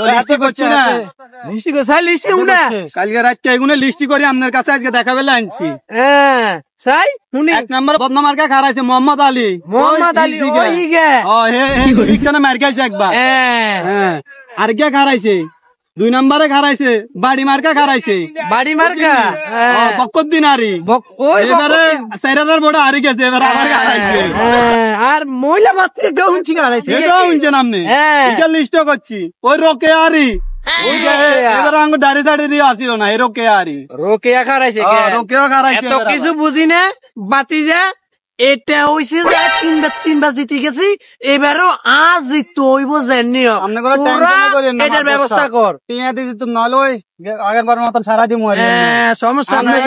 লিস্টি করছি না, লিস্টি কোথায় লিস্টি উনা কালকে রাত এগুলো লিস্টি করে আপনার কাছে আজকে দেখা বেলা আনছি। হ্যাঁ সাই উনি 1 নম্বর বদনামার কা খারাইছে মোহাম্মদ আলী। ওই গে রিক্সানে মার খাইছে একবার। হ্যাঁ আর কে খারাইছে 2 নম্বরে খারাইছে বাড়ি মার্কা খারাইছে। বাড়ি মার্কা বকর দিন আরি এবারে 4000 বড় হারি গেছে, এবারে আবার খারাইছে। আর মহিলা বাচ্চা কেউ উঞ্চি খারাইছে, এটাও উঞ্চে নামনে এটা লিস্ট করছি। ওই রোকে আরি এবারে আঙ্গ দাড়ি দাড়ি আসিল না, এই রোকে আরি রোকেয়া খারাইছে, রোকেও খারাইছে। এত কিছু বুঝি না বাতি যা এটা হইছে যে তিনবার জিতে গেছি, এবারও আজ জিততে হইব জানিও। এটার ব্যবস্থা কর টিয়া দিদি তো নলই আগের বার মতন সারা দিন সমস্যা নাই।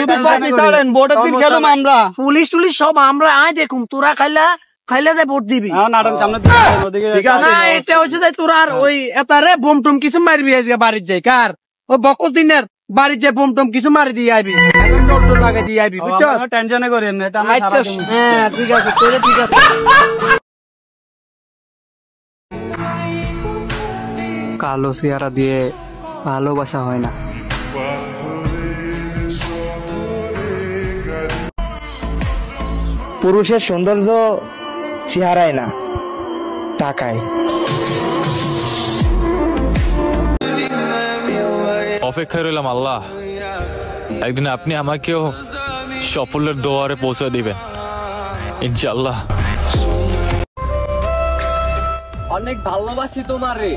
ভোটের দিন খেলাম আমরা, পুলিশ টুলিশ সব আমরা আয় দেখুন, তোরা খাইলে যে ভোট দিবি। এটা হচ্ছে যে তোরা আর ওই এতারে বোম টোম কিছু মারবি আজকে বাড়ির যাই কার ওই বকর দিনের বাড়ির যে বোম টোম কিছু মারি দিয়ে আইবি, টোল লাগাই দিয়ে আইবি, বুঝছো? টেনশনে করি আচ্ছা হ্যাঁ ঠিক আছে, তোরে ঠিক আছে। কালো চেহারা দিয়ে ভালোবাসা হয় না। পুরুষের সৌন্দর্য চেহারায় না, টাকায়। অপেক্ষায় রইলাম আল্লাহ, একদিন আপনি আমাকেও সাফল্যের দুয়ারে পৌঁছে দিবেন ইনশাআল্লাহ। অনেক ভালোবাসি তোমারে,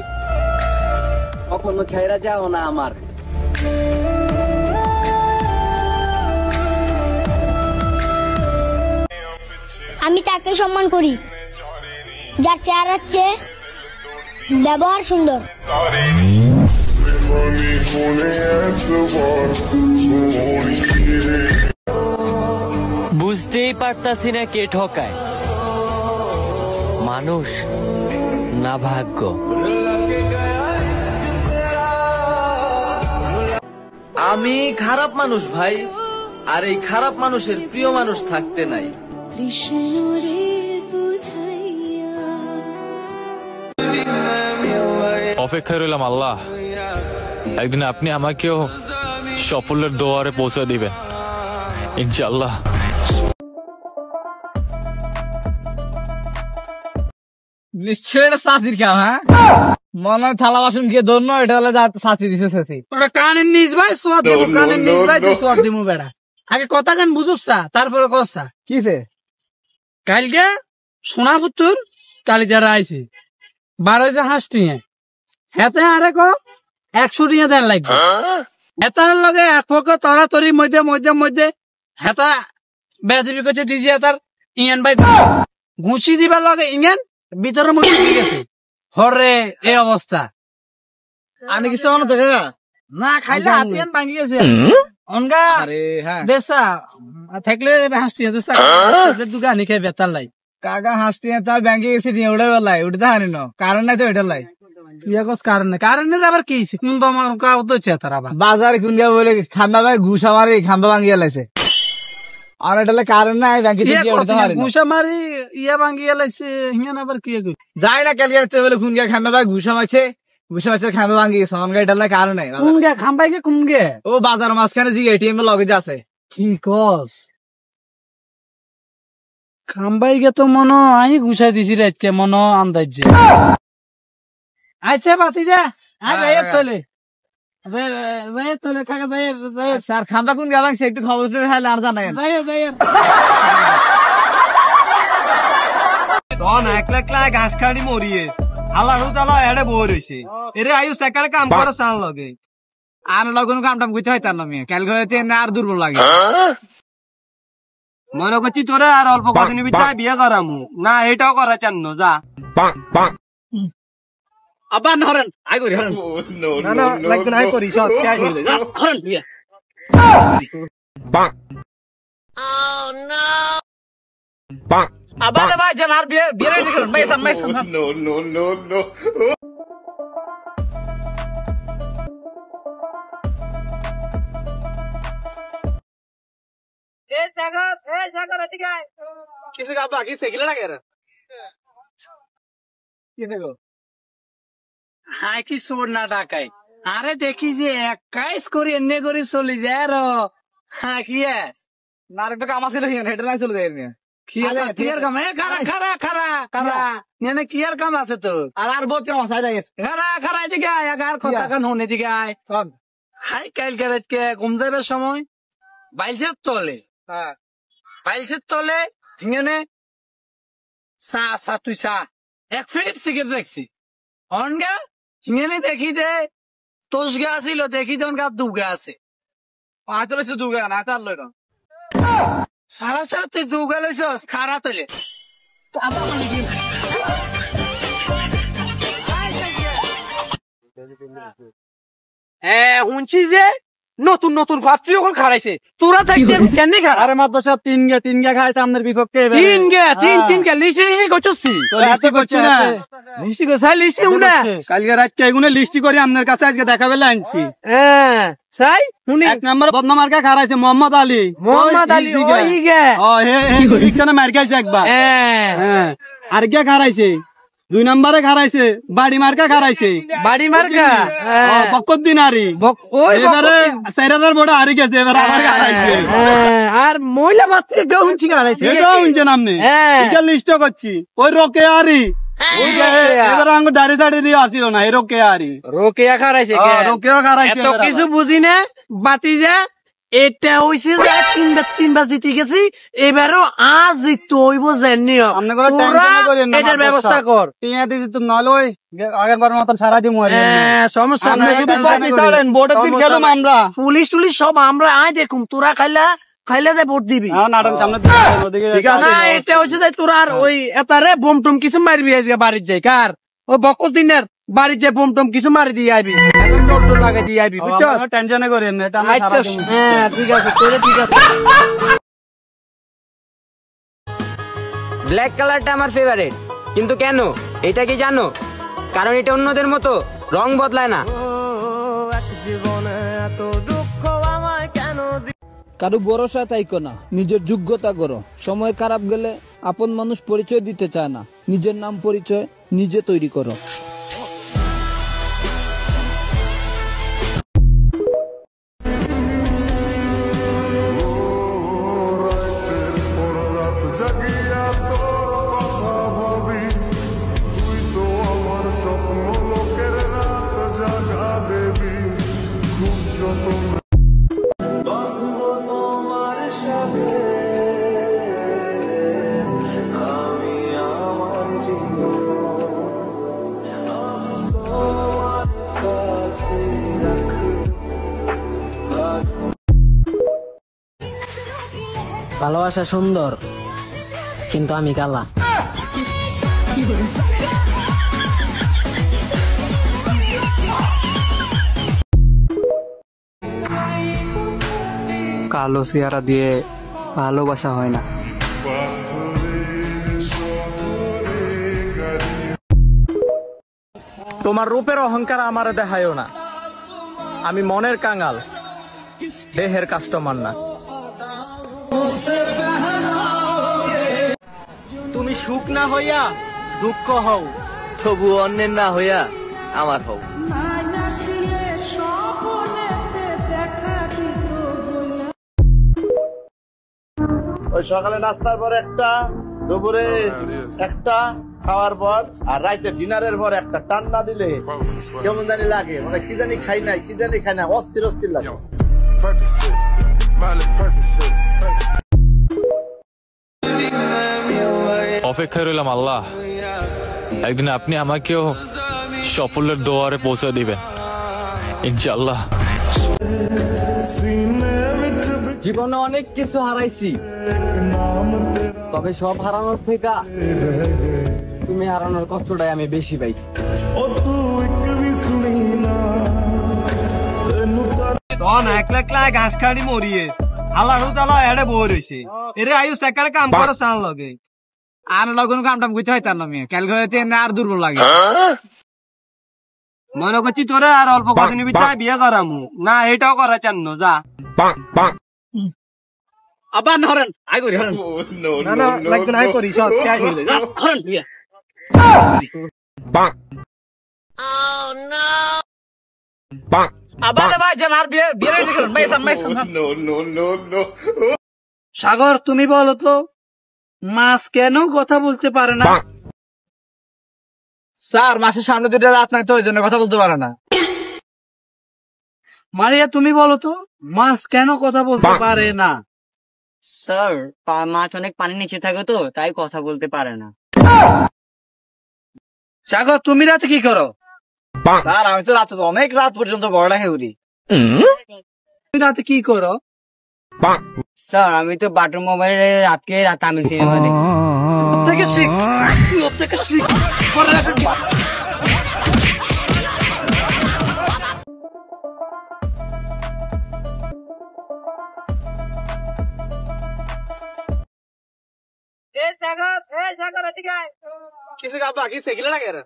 কখনো ছেড়ে যাও না আমার। আমি তাকে সম্মান করি যার চেহারার চেয়ে ব্যবহার সুন্দর। বুঝতেই পারতাছি না কে ঠকায়, মানুষ না ভাগ্য। আমি খারাপ মানুষ ভাই, আর এই খারাপ মানুষের প্রিয় মানুষ থাকতে নাই। অপেক্ষায় রইলাম আল্লাহ, একদিন আপনি আমাকেও সাফল্যের দুয়ারে পৌঁছে দিবেন ইনশাআল্লাহ। নিশ্চয় এটা চাষির কাম। হ্যাঁ মনে হয় থালা বাসন গিয়ে ধন্য, এটা হলে চাষি দিছে চাষি। ওটা কানের নিজ ভাই সোয়াদ দেবো, কানের নিজ ভাই তুই সোয়াদ দিবো বেড়া। আগে কথা গান বুঝুসা তারপরে কসা কিসে। কালকে সোনাপুত্তর কালি যারা আইসি 12 হাঁস টিঙে হেতে আরে ক 100 টিঙে দেন লাগবে। হেতার লগে এক পক্ষ তরাতরির মধ্যে মধ্যে মধ্যে হেতা বেদিবি করছে দিজি হেতার ইংয়ান ভাই ঘুষি দিবার লগে ইংয়ান ভিতরে মধ্যে গেছে হরে এই অবস্থা। আমি কিছু মনে থাকে না খাইলে হাতিয়ান ভাঙি গেছে অনগা দেশা থাকলে হাসটি দেশা দুগানি খেয়ে বেতার লাই কাকা হাসটি তার ব্যাংকে গেছি নিয়ে উঠে বেলাই উঠে হানি ন কারণ নাই তো এটা লাই কারণের আবার কি কোন তোমার কাউ তো চেতার আবার বাজার কোন বলে খাম্বা ভাই ঘুষা মারি খাম্বা ভাঙিয়ে লাইছে। আর এটা কারণ নাই ব্যাংকে ঘুষা মারি ইয়া ভাঙিয়ে লাইছে হিয়ান আবার কি যাই না ক্যালকাটা বলে কোন গিয়ে খাম্বা ভাই ঘুষা মারছে খাম্বা ভাঙি গেছে অনগা এটা কারণ নাই। কোন গে খাম্বাই গে কোন গে ও বাজার মাঝখানে জি এটিএম এর লগে আছে কি কস খাম্বাই গে তো মনো আই ঘুষাই দিছি রাতকে মনো আন্দাজ। আচ্ছা বাতি যা যাই তোলে যাই তোলে কাকা যাই স্যার খাম্বা কোন গেলাম সে একটু খবর খাইলে আর জানাই যাই সন একলা একলা ঘাস খাড়ি মরিয়ে আল্লাহর তাআলা এড়ে বই রইছে এরে আয়ু সেকারে কাম করে সান লগে আর লগন কাম টাম কইতে হয় তার নামে কাল হইতে না আর দুর্বল লাগে। মনে করছি তোরে আর অল্প কদিনের ভিতরে বিয়ে করামু না, এটাও করা চান যা আবার হরেন আই করি হরেন না না লাগবে না, আই করি সব শেষ হয়ে যায় হরেন বিয়ে আবার ভাই যেন আর বিয়ে বিয়ে রেডি করুন মাইসাম নো কিছু গাবা কি সেগিলে লাগে কি দেখো হাই কি চোর না ডাকাই আরে দেখি যে এক কাজ করি এনে করে চলে যায় আর হ্যাঁ কি না একটা কাম আছে হেঁটে নাই চলে যায় কিয়ার কাম খারা খারা খারা খারা এনে কিয়ার কাম আছে তো আর বহুত কাম আছে খারা খারা এদিকে আয় আর কথা কান হন এদিকে আয় হাই কাল কে ঘুম যাবে সময় বাইলছে তলে বাইলছে তলে হিঙেনে চা তুই চা 1 প্যাকেট সিগারেট রাখছি অনগা হিঙেনে দেখি যে তোষ গা ছিল দেখি যে অনগা দুগা আছে আয় তো দুগা না তার লই সারা সারা তুই দুগা লইছস খারা তলে শুনছি যে নতুন নতুন ভাবছি যখন খারাইছে তোরা থাকতে কেন খার আরে মাত্র সব তিন গা খাইছে আমাদের বিপক্ষে তিন গা লিস্টি করছি লিস্টি করছি না লিস্টি করছি লিস্টি উনা কালকে রাতকে এগুলো লিস্টি করে আপনার কাছে আজকে দেখাবে লাগছি সাই শুনি 1 নম্বর বদনাম মার্কা খারাইছে মোহাম্মদ আলী ওই গে রিক্সানে মার খাইছে একবার হ্যাঁ আর কে খারাইছে 2 নম্বরে খারাইছে বাড়ি মার্কা খারাইছে বাড়ি মার্কা বকত দিনারি এবারে 4000 বড় হারি গেছে এবারে আবার খারাইছে আর মহিলা বাচ্চা কেউ শুনছি খারাইছে এটাও শুনছেন আপনি এটা লিস্ট করছি ওই রোকে আরি এবার আঙ্গ দাঁড়িয়ে দাঁড়িয়ে আসছিল না এই রোকে আরি রোকেয়া খারাইছে রোকেও খারাইছে এত কিছু বুঝি না বাতি যা এটা হইছে যে তিনবার জিতে গেছি এবারও আজ জিততে হইব জানি এটার ব্যবস্থা কর আগের বার মতন সারা দিন সমস্যা আমরা পুলিশ টুলিশ সব আমরা আয় দেখুম তোরা খাইলে যে ভোট দিবি না এটা হচ্ছে যে তোরা আর ওই এতারে বোম টুম কিছু মারবি আজকে বাড়ির যাই কার ওই বকল দিনের বাড়ির যে বোম টুম কিছু মারি দিয়ে আইবি টোর লাগাই দিয়ে আইবি বুঝছো টেনশনে করি আচ্ছা হ্যাঁ ঠিক আছে তোরে ঠিক আছে ব্ল্যাক কালারটা আমার ফেভারিট কিন্তু কেন এটা কি জানো কারণ এটা অন্যদের মতো রং বদলায় না কারো ভরসা তাইকো না নিজের যোগ্যতা করো সময় খারাপ গেলে আপন মানুষ পরিচয় দিতে চায় না নিজের নাম পরিচয় নিজে তৈরি করো ভালোবাসা সুন্দর কিন্তু আমি কালা কালো চেহারা দিয়ে ভালোবাসা হয় না। তোমার রূপের অহংকার আমারে দেখায়ও না, আমি মনের কাঙাল, দেহের কাস্টমার না। তুমি সুখ না হইয়া দুঃখ হও, তবু অন্যের না হইয়া আমার হও। ওই সকালে নাস্তার পর একটা, দুপুরে একটা, খাওয়ার পর আর রাইতে ডিনারের পর একটা টান না দিলে কেমন জানি লাগে, মানে কি জানি খাই নাই, কি জানি খাই না, অস্থির অস্থির লাগে। অপেক্ষায় রইলাম আল্লাহ, একদিন আপনি আমাকেও সাফল্যের দুয়ারে পৌঁছে দিবেন ইনশাআল্লাহ। জীবনে অনেক কিছু হারাইছি, তবে সব হারানোর থেকে তুমি হারানোর কষ্টটাই আমি বেশি পাইছি। একলা একলা ঘাস খাড়ি মরিয়ে আল্লাহ তালা এড়ে বই রয়েছে, এরে আয়ু সেকারে কাম করে চান লগে আর লগন কাম টাম করতে হয় তার নামে ক্যালকে আর দুর্বল লাগে। মনে করছি তোরে আর অল্প কদিন ভিতরে বিয়ে করামু না, এটাও করা চান যা আবার হরেন আই করি হরেন না না লাগবে না, আই করি সব শেষ হয়ে যায়। আবার ভাই যান আর বিয়ে বিয়ে রেডি করুন ভাই সান ভাই সান সাগর তুমি বলো তো মাছ কেন কথা বলতে পারে না? স্যার মাসের সামনে দুটো রাত নাই তো ওই জন্য কথা বলতে পারে না। মারিয়া তুমি বলো তো মাছ কেন কথা বলতে পারে না? স্যার মাছ অনেক পানির নিচে থাকে তো তাই কথা বলতে পারে না। সাগর তুমি রাতে কি করো? স্যার আমি তো রাত অনেক রাত পর্যন্ত পড়ালেখা করি। তুমি রাতে কি করো? স্যার আমি তো বাটন মোবাইলে রাতকে তামিল সিনেমা দেখি। থেকে শিখ ওর থেকে শিখ। কিছু গাবা কি সেগিলে লাগে রে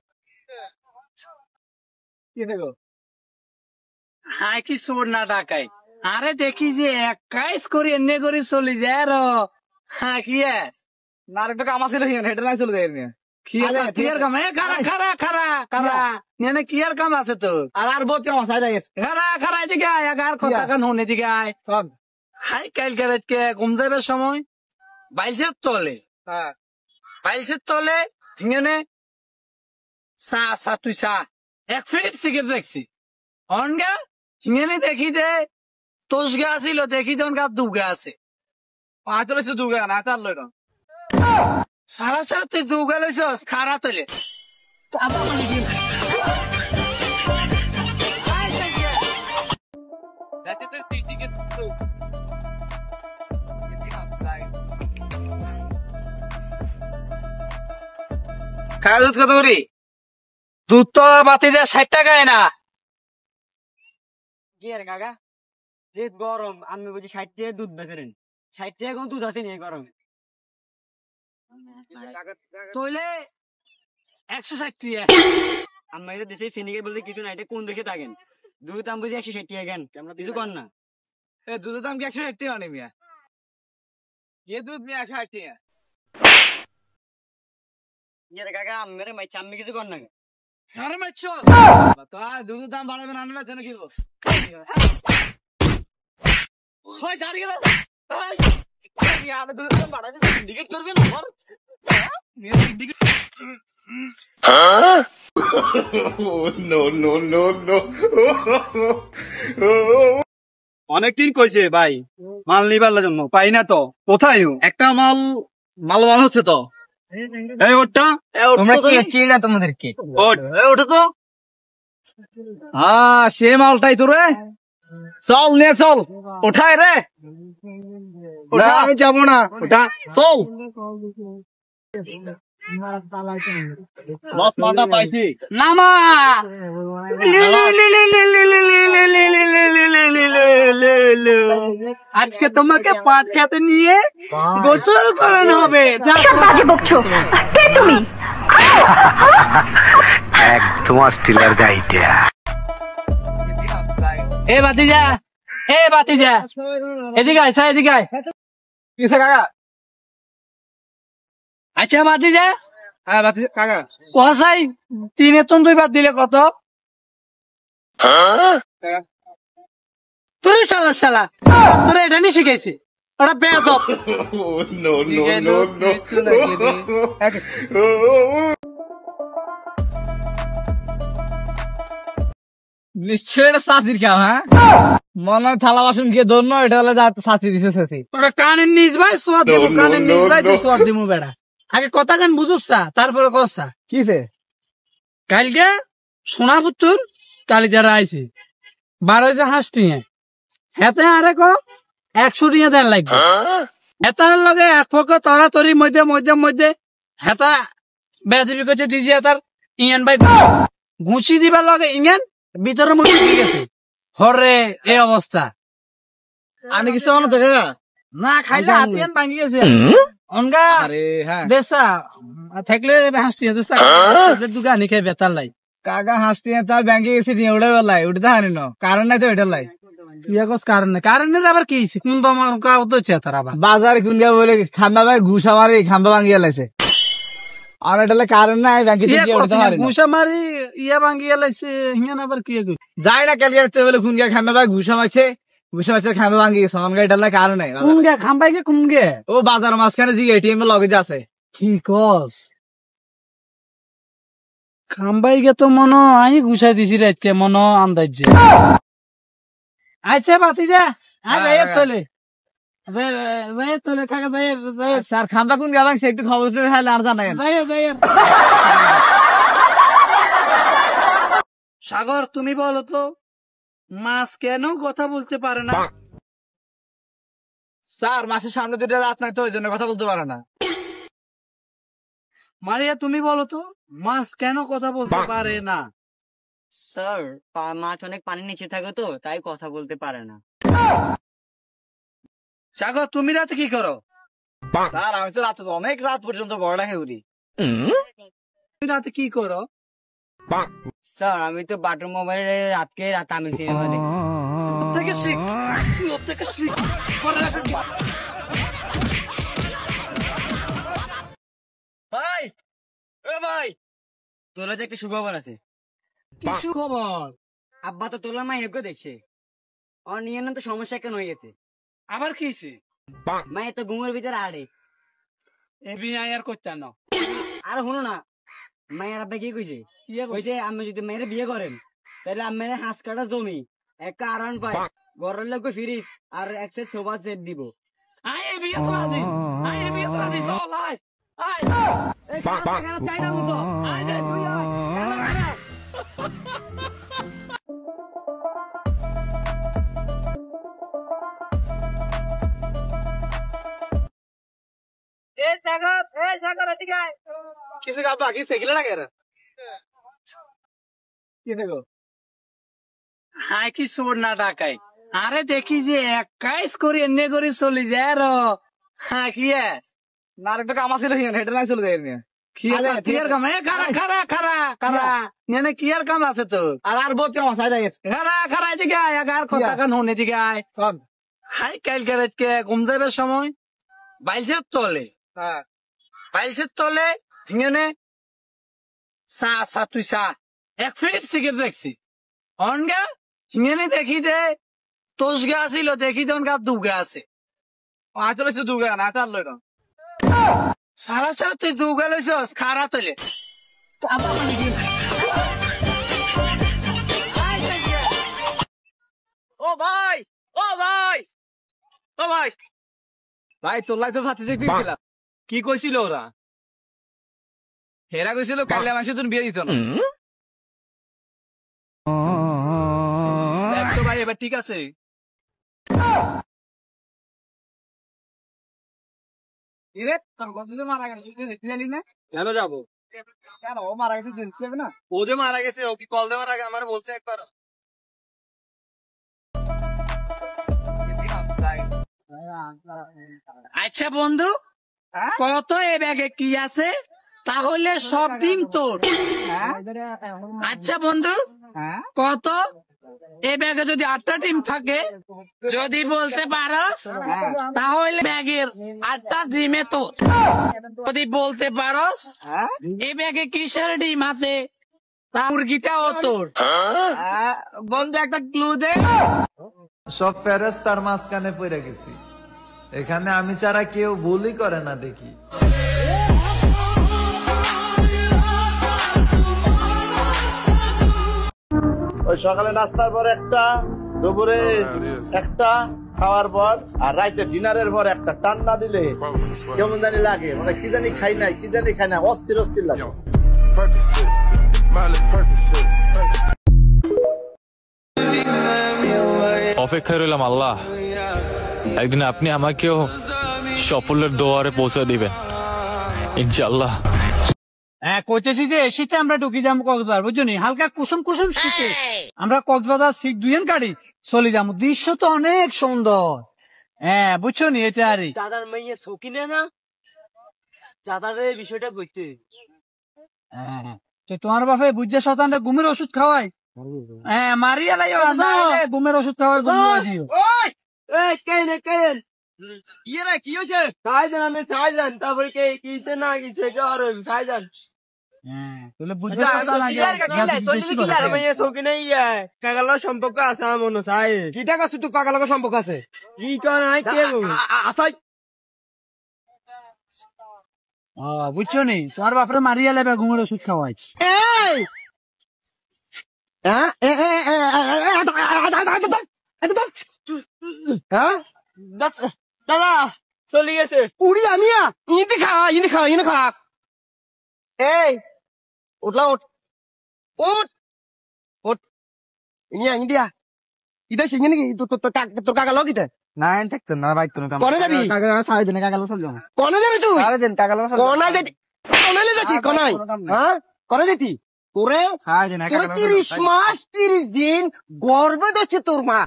কি দেখো হাই কি সোর না ডাকাই আরে দেখি যে 21 করে এনে করে চলে যায় র। হ্যাঁ কি না একটা কাম আছে হেডে নাই চলে যায় কি আর কাম খারা খারা খারা খারা নেনে কি আর কাম আছে তো? আর বহুত কাম আছে যাই খারা খারা এদিকে আয় আর কথা কান হন এদিকে আয়। হাই কাল কে ঘুম যাবার সময় বাইলসের তলে হ্যাঁ বাইলসের তলে হিঙেনে তুই 1 ফিট সিগারেট রাখছি অনগা হিঙেনে দেখি যে তোষ গা ছিল দেখি যে অনগা দুগা আছে পাঁচ লইছে দুগা না তার লই না সারা সারা তুই দুগা লইছস খারা তলে খাওয়া দুধ কত করি? দুধ তো বাতি যা 60 টাকায় না। কি আর কাকা যে গরম আমি বুঝি 60 টাকা দুধ বেচেন 60 টাকা কোন দুধ আছে নি গরমে? তইলে 160 টাকা। আমরা তো দেশে সিন্ডিকেট বলতে কিছু না, এটা কোন দেখে থাকেন? দুধ দাম বুঝি 160 টাকা কেন? আমরা কিছু কর না। দুধের দাম কি 160 টাকা মানে মিয়া? ये दूध में 160 টাকা। ইয়ার কাকা মেরে মাই চাম্মি কিছু কর না। আরে মাইছো তো দুধের দাম বাড়াবে না আনলে জানো কি গো? ওই দাঁড়িয়ে গেল ভাই কি আপনি দুধের দাম বাড়াবে সিন্ডিকেট করবেন আর মেরে সিন্ডিকেট অনেকদিন কইছে ভাই মাল নিবার জন্য পাই না তো কোথায় একটা মাল হচ্ছে তো এই ওটা তোমরা কি চিনি না তোমাদেরকে ওট ওটা তো সে মালটাই তো রে চল নে চল ওঠাই রে না আমি যাবো না ওটা চল বস মালটা পাইছি নামা আজকে তোমাকে পাট খেতে নিয়ে গোসল করানো হবে। তুমি একদম অস্ট্রেলিয়ার গাইটা এ বাতিজা এদিকে আয় এদিকে আয়। কিসে কাকা? আচ্ছা বাতিজা হ্যাঁ বাতি কাকা কসাই 3 এতন 2 বাদ দিলে কত? তুই শালা তোরা এটা নিয়ে শিখাইছে ওরা বেয়াদব। নিশ্চয় এটা চাষির খাও হ্যাঁ মনে হয় থালা বাসন গিয়ে ধরনো এটা হলে চাষি দিছে চাষি ওরা কানের নিজ ভাই সোয়াদ দেবো কানের নিজ ভাই তুই সোয়াদ দিবো বেড়া আগে কথা গান বুঝুসা তারপরে কসা কিসে কালকে সোনাপুত্তর কালি যারা আইছি 12 হাঁস টিঙে হেতে আরে ক 100 টিঙে দেন লাগবে হেতার লগে এক পক্ষ তরাতরির মধ্যে হেতা বেদিবি করছে দিজি হেতার ইংয়ান ভাই ঘুষি দিবার লগে ইংয়ান ভিতরের মধ্যে ঢুকে গেছে হরে এই অবস্থা। আমি কিছু মনে থাকে না খাইলে হাতিয়ান ভাঙি গেছে অনগা আরে হ্যাঁ দেশা থাকলে হাসটি দেশা দোকানি খাই বেতার লাই কাকা হাসতে তার ব্যাংকে গেছি নিয়ে উড়ে বেলায় উঠতে হানি ন কারণ নাই তো এটা লাই কারণের আবার কি কোন তো তার আবার বাজার কুন্দিয়া বলে খাম্বা ভাই ঘুষ আমার খাম্বা ভাঙিয়া লাইছে আর এটা কারণ নাই ব্যাংকে ঘুষা মারি ইয়া ভাঙ্গি এলাইছে হিয়ান আবার কি কই যাই না ক্যালকুলেটর বলে খুন গা খামে ভাই ঘুষা মারছে খামে ভাঙ্গি গেছে আমার এটা কারণ নাই কোন গে খাম্বাই গে কোন গে ও বাজার মাঝখানে জি এটিএম এর লগে আছে কি কস খাম্বাই গে তো মনো আই ঘুষাই দিছি রাতকে মনো আন্দাজ যে আচ্ছা বাতি যা আজ আয় তোলে যাই তোলে কাকা যাই স্যার খাম্বা কোন গেলাম সে একটু খবর হাইলে আর জানা যাই সাগর তুমি বলো তো মাছ কেন কথা বলতে পারে না? স্যার মাসের সামনে দুটো রাত নাই তো ওই জন্য কথা বলতে পারে না। মারিয়া তুমি বলো তো মাছ কেন কথা বলতে পারে না? স্যার মাছ অনেক পানির নিচে থাকে তো তাই কথা বলতে পারে না। সাগর তুমি রাতে কি করো? স্যার আমি তো রাতে অনেক রাত পর্যন্ত বড় খেয়ে উঠি। তুমি রাতে কি করো? স্যার আমি তো বাটর মোবাইলে রাতকে তামিল সিনেমা দেখি। থেকে শিখ থেকে শিখ ভাই ও ভাই তোর যে একটা সুখবর আছে। কি সুখবর? আব্বা তো তোলার মা এগো দেখছে আর নিয়ে তো সমস্যা কেন হয়ে গেছে। আবার কি হয়েছে? মায়ের তো ঘুমের ভিতরে আড়ে আর করতে না। আর শুনো না মায়ের আব্বা কি কইছে কইছে আমি যদি মেয়ের বিয়ে করেন তাহলে আমি হাঁস কাটা জমি একটা আরান পাই ঘরের লোক ফ্রিজ আর এক সেট সোফা সেট দিব। আয় বিয়ে তো রাজি চল আয় আয় চাইনা মতো আয় যাই তুই আয় কিছু গাবা কি সেগিলা লাগে রে কি দেখো হাই কি চোর না ডাকাই আরে দেখি যে 21 করে এনে করে চলে যায় আর হ্যাঁ কি না একটা কাম আছিল হেঁটে নাই চলে যায় কি আর কাম খারা নেনে কি আর কাম আছে তো আর বহুত কাম আছে যাই খারা এদিকে আয় আর কথা কান হন এদিকে আয় হাই কালকে ঘুম যাবে সময় বাইলসের তলে বাইলসের তলে হিঙেনে তুই এক ফিট সিগারেট রাখছি অনগা হিঙেনে দেখি যে তোষ গা ছিল দেখি তো অনগা দুগা আছে আইতো লইছে দুগা না তার লই না সারা তুই দুগা লইছস খারা তলে ও ভাই ভাই তোর লাই তো ভাতি দেখছিলাম কি কইছিল ওরা? হেরা কইছিল কাইলে মাসে তুমি বিয়ে দিত না। দেখ তো ভাই এবার ঠিক আছে। তোর বন্ধু যে মারা গেছে দেখতে জানি না কেন যাবো? কেন ও মারা গেছে দেখতে যাবে না? ও যে মারা গেছে ও কি কল দেওয়ার আগে আমার বলছে একবার। আচ্ছা বন্ধু কত এ ব্যাগে কি আছে তাহলে সব দিন তোর। আচ্ছা বন্ধু কত এ ব্যাগে যদি 8টা ডিম থাকে যদি বলতে পারস তাহলে ব্যাগের 8টা ডিমে তোর। যদি বলতে পারস এ ব্যাগে কিসের ডিম আছে তা মুরগিটাও তোর। বন্ধু একটা ক্লু দে। সব ফেরেস্তার মাঝখানে পড়ে গেছি, এখানে আমি ছাড়া কেউ ভুলই করে না দেখি। ওই সকালে নাস্তার পর একটা, দুপুরে একটা, খাওয়ার পর আর রাইতে ডিনারের পর একটা টান্না দিলে কেমন জানি লাগে, মানে কি জানি খাই নাই অস্থির লাগে। অপেক্ষায় রইলাম আল্লাহ, একদিন আপনি আমাকেও সাফল্যের দুয়ারে পৌঁছে দিবেন ইনশাআল্লাহ। হ্যাঁ কইতেছি যে শীতে আমরা ঢুকি যাবো কক্সবাজার, বুঝছো নি? হালকা কুসুম শীতে আমরা কক্সবাজার সিট দুইজন গাড়ি চলে যাবো। দৃশ্য তো অনেক সুন্দর। হ্যাঁ বুঝছো নি? এটা আর দাদার মেয়ে শৌখিনে না, দাদার এই বিষয়টা বুঝতে। হ্যাঁ তোমার বাপে বুঝছে শতানটা ঘুমের ওষুধ খাওয়াই। হ্যাঁ মারিয়া লাই ঘুমের ওষুধ খাওয়ার জন্য ইয়ে রে কি হয়েছে? চাই যান তারপরে কে কিছে না কিছে কে আর চাই যান। সম্পর্ক আছে আমার মনে চাই কি টাকা তুই কাকা লগের সম্পর্ক আছে কি নাই কে আসাই বুঝছো নি তোমার বাপরে মারিয়া লেবে ঘুমের ওষুধ খাওয়াই। দাদা চলে গেছে উড়ি আমিয়া ইনি খা এই উঠলা উঠ ইন্ডিয়া ইটা সিঙ্গে নাকি তোর কাকা লগ ইতে না থাকতো না বাইক কনে যাবি সাড়ে দিনে কাকা চল যাবো কনে যাবি তুই সাড়ে দিন কাকা কনাই যেতি কনাইলে যেতি কনাই হ্যাঁ কনে যেতি তোরে তোরে 30 মাস 30 দিন গর্বে ধরছে তোর মা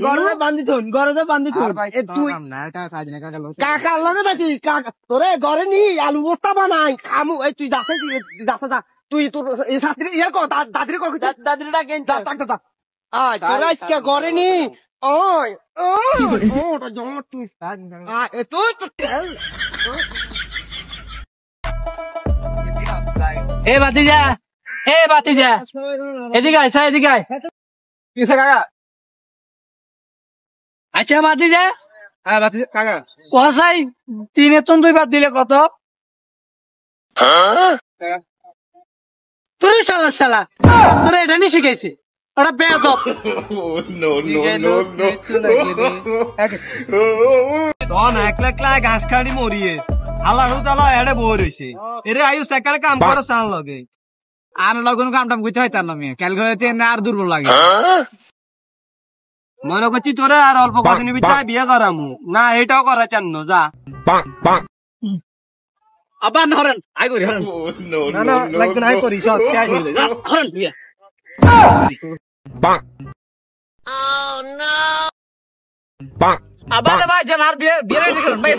গরমে বান্ধি থন তুই কাকা লগে যাতি কাকা তোরে ঘরে নি আলু বস্তা বানাই খামু এই তুই যাচ্ছে যা তুই তোর এই শাস্ত্রী ইয়ার কো দাদির কো দাদিটা কেন যা আয় তোরা আজকে ঘরে নি ওই ওটা জমা তুই তুই এ বাতিজা এদিকে আয় এদিকে আয় কিসে কাকা আচ্ছা বাতিজা হ্যাঁ বাতিজা কাকা কসাই 3 এর 2 বাদ দিলে কত? তোর শালা তোর এটা নি শিখাইছে ওটা বেয়াদব। সন একলা একলা ঘাস খাড়ি মরিয়ে আল্লাহর তাআলা এড়ে বই রইছে এরে আয়ু সেকারে কাম করে সান লগে আর লগন কামটাম করতে হয় তার নামে কাল হইতে না আর দুর্বল লাগে মনে করছি তোরে আর অল্প কদিনের ভিতরে বিয়ে করামু না এটাও করা চান না যা আবার হরেন আই করি হরেন না লাগবে না করি সব শেষ হইলে হরেন বিয়া আবার ভাই জানার বিয়ে বিয়ে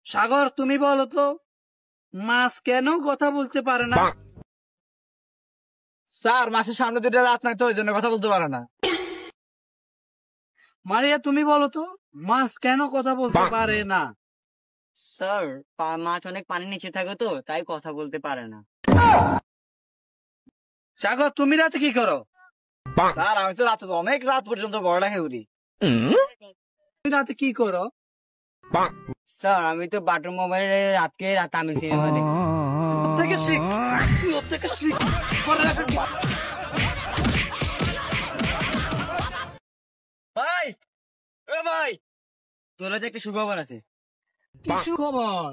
সাগর তুমি বলো তো মাছ কেন কথা বলতে পারে না? স্যার মাছের সামনে দুটো রাত নাই তো ওই জন্য কথা বলতে পারে না। মারিয়া তুমি বলো তো মাছ কেন কথা বলতে পারে না? স্যার মাছ অনেক পানির নিচে থাকে তো তাই কথা বলতে পারে না। সাগর তুমি রাতে কি করো? স্যার আমি তো রাতে অনেক রাত পর্যন্ত বড়টা খেউরি। তুমি রাতে কি করো? স্যার আমি তো বাটন মোবাইলে রাত আমি সিনেমা দেখি। থেকে শিখ থেকে শিখ ভাই ভাই তোর একটা সুখবর আছে। কি সুখবর?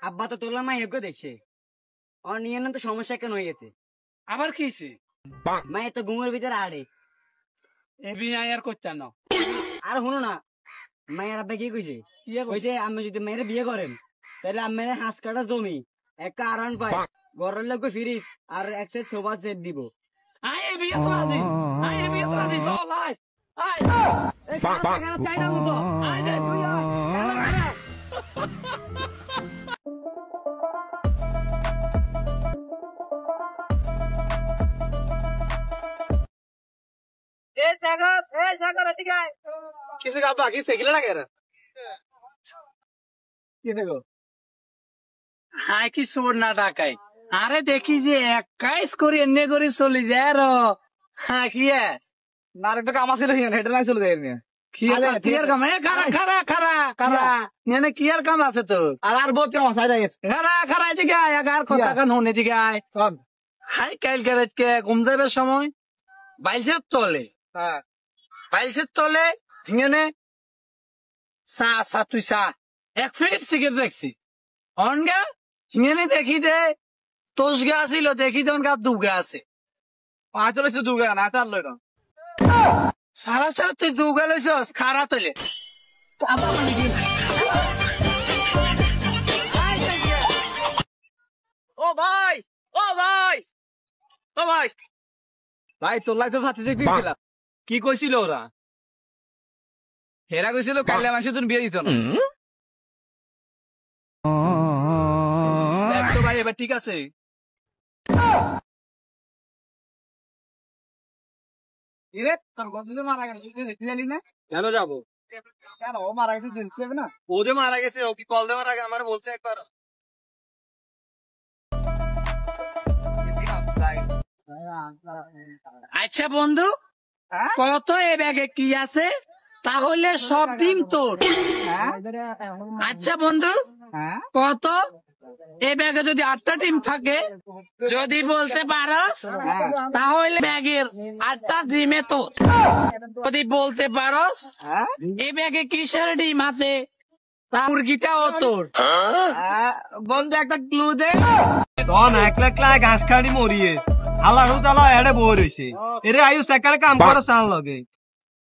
আব্বা তো তোলার মাইকে দেখছে ওর নিয়ে তো সমস্যা কেন হয়ে গেছে। আবার কি হয়েছে? মায়ের তো ঘুমের ভিতরে আড়ে এবি আর করতে না। আর শুনো না মায়ের আব্বা কি কইছে কইছে আমি যদি মেয়ের বিয়ে করেন তাহলে আমি হাঁস কাটা জমি একটা আরান পাই ঘরের লোক ফিরিস আর এক সেট সোফা সেট দিব। আই এবি রাজি চল আয় আয় চাইনার মতো আয় যে তুই আয় কিসে কাবা কিসে গিলা লাগে রে কি দেখো হাই কি সোর না ডাকাই আরে দেখি যে 21 করে এনে করে চলে যায় আর হ্যাঁ কি না একটা কাম আছে হেডে নাই চলে যায় কি আর কাম খারা নেনে কি আর কাম আছে তো আর বহুত কাম আছে যাই খারা এদিকে আয় আর কথা কান হন এদিকে আয় হাই কাইল কে ঘুম যাবে সময় বাইলসের তলে বাইলসের তলে হিঙেনে তুই 1 ফিট সিগারেট রাখছি অনগা হিঙেনে দেখি যে তোষ গা ছিল দেখি যে অনগা দুগা আছে চলেছে দুর্গা না তার লই সারা তুই দুগা লইছস খারা তলে ও ভাই ভাই তোর লাই তো ফাঁসি দেখছিলাম কি কইছিল ওরা? হেরা কইছিল কাইলে মাসে তুমি বিয়ে দিত না তো ভাই এবার ঠিক আছে তোর গন্ধ মারা গেল জানি না কেন যাবো? কেন ও মারা গেছে দেখতে হবে না? ও যে মারা গেছে, ও কি কল দেওয়ার আগে আমার বলছে একবার? আচ্ছা বন্ধু, কত এ ব্যাগে কি আছে? তাহলে সব ডিম তোর। আচ্ছা বন্ধু, কত এ ব্যাগে যদি 8টা ডিম থাকে, যদি বলতে পারস তাহলে ব্যাগের 8টা ডিমে তোর। যদি বলতে পারস এ ব্যাগে কিসের ডিম আছে, তা মুরগিটাও তোর। বন্ধু একটা ক্লু দে। শোন, একলা একলা ঘাস খাড়ি মরিয়ে আল্লাহ তালা এড়ে বই রয়েছে। এরে আয়ু সেকারে কাম করে চান লগে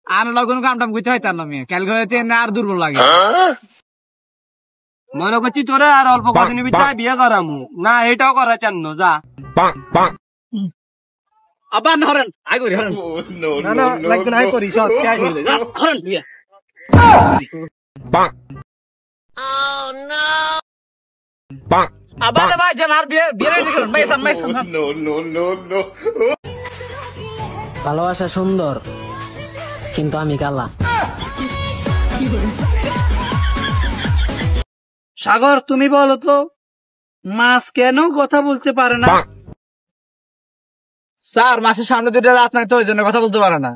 আর কোনো কাম টাম করতে হয় তার নামে কালকে হইতে আর দুর্বল লাগে। মনে করছি তোরে আর অল্প কদিনের ভিতরে বিয়ে করামু না, এটাও করা চান যা। আবার হরেন আই করি হরেন না না লাগবে না, আই করি সব শেষ হয়ে যায়। হরেন বিয়ে আবার ভাই যান আর বিয়ে বিয়ে রেডি করুন ভাই সান ভাই সান। ভালোবাসা সুন্দর কিন্তু আমি কালা। সাগর তুমি বলো তো, মাছ কেন কথা বলতে পারে না? স্যার মাসের সামনে দুটো রাত নাই তো ওই জন্য কথা বলতে পারে না।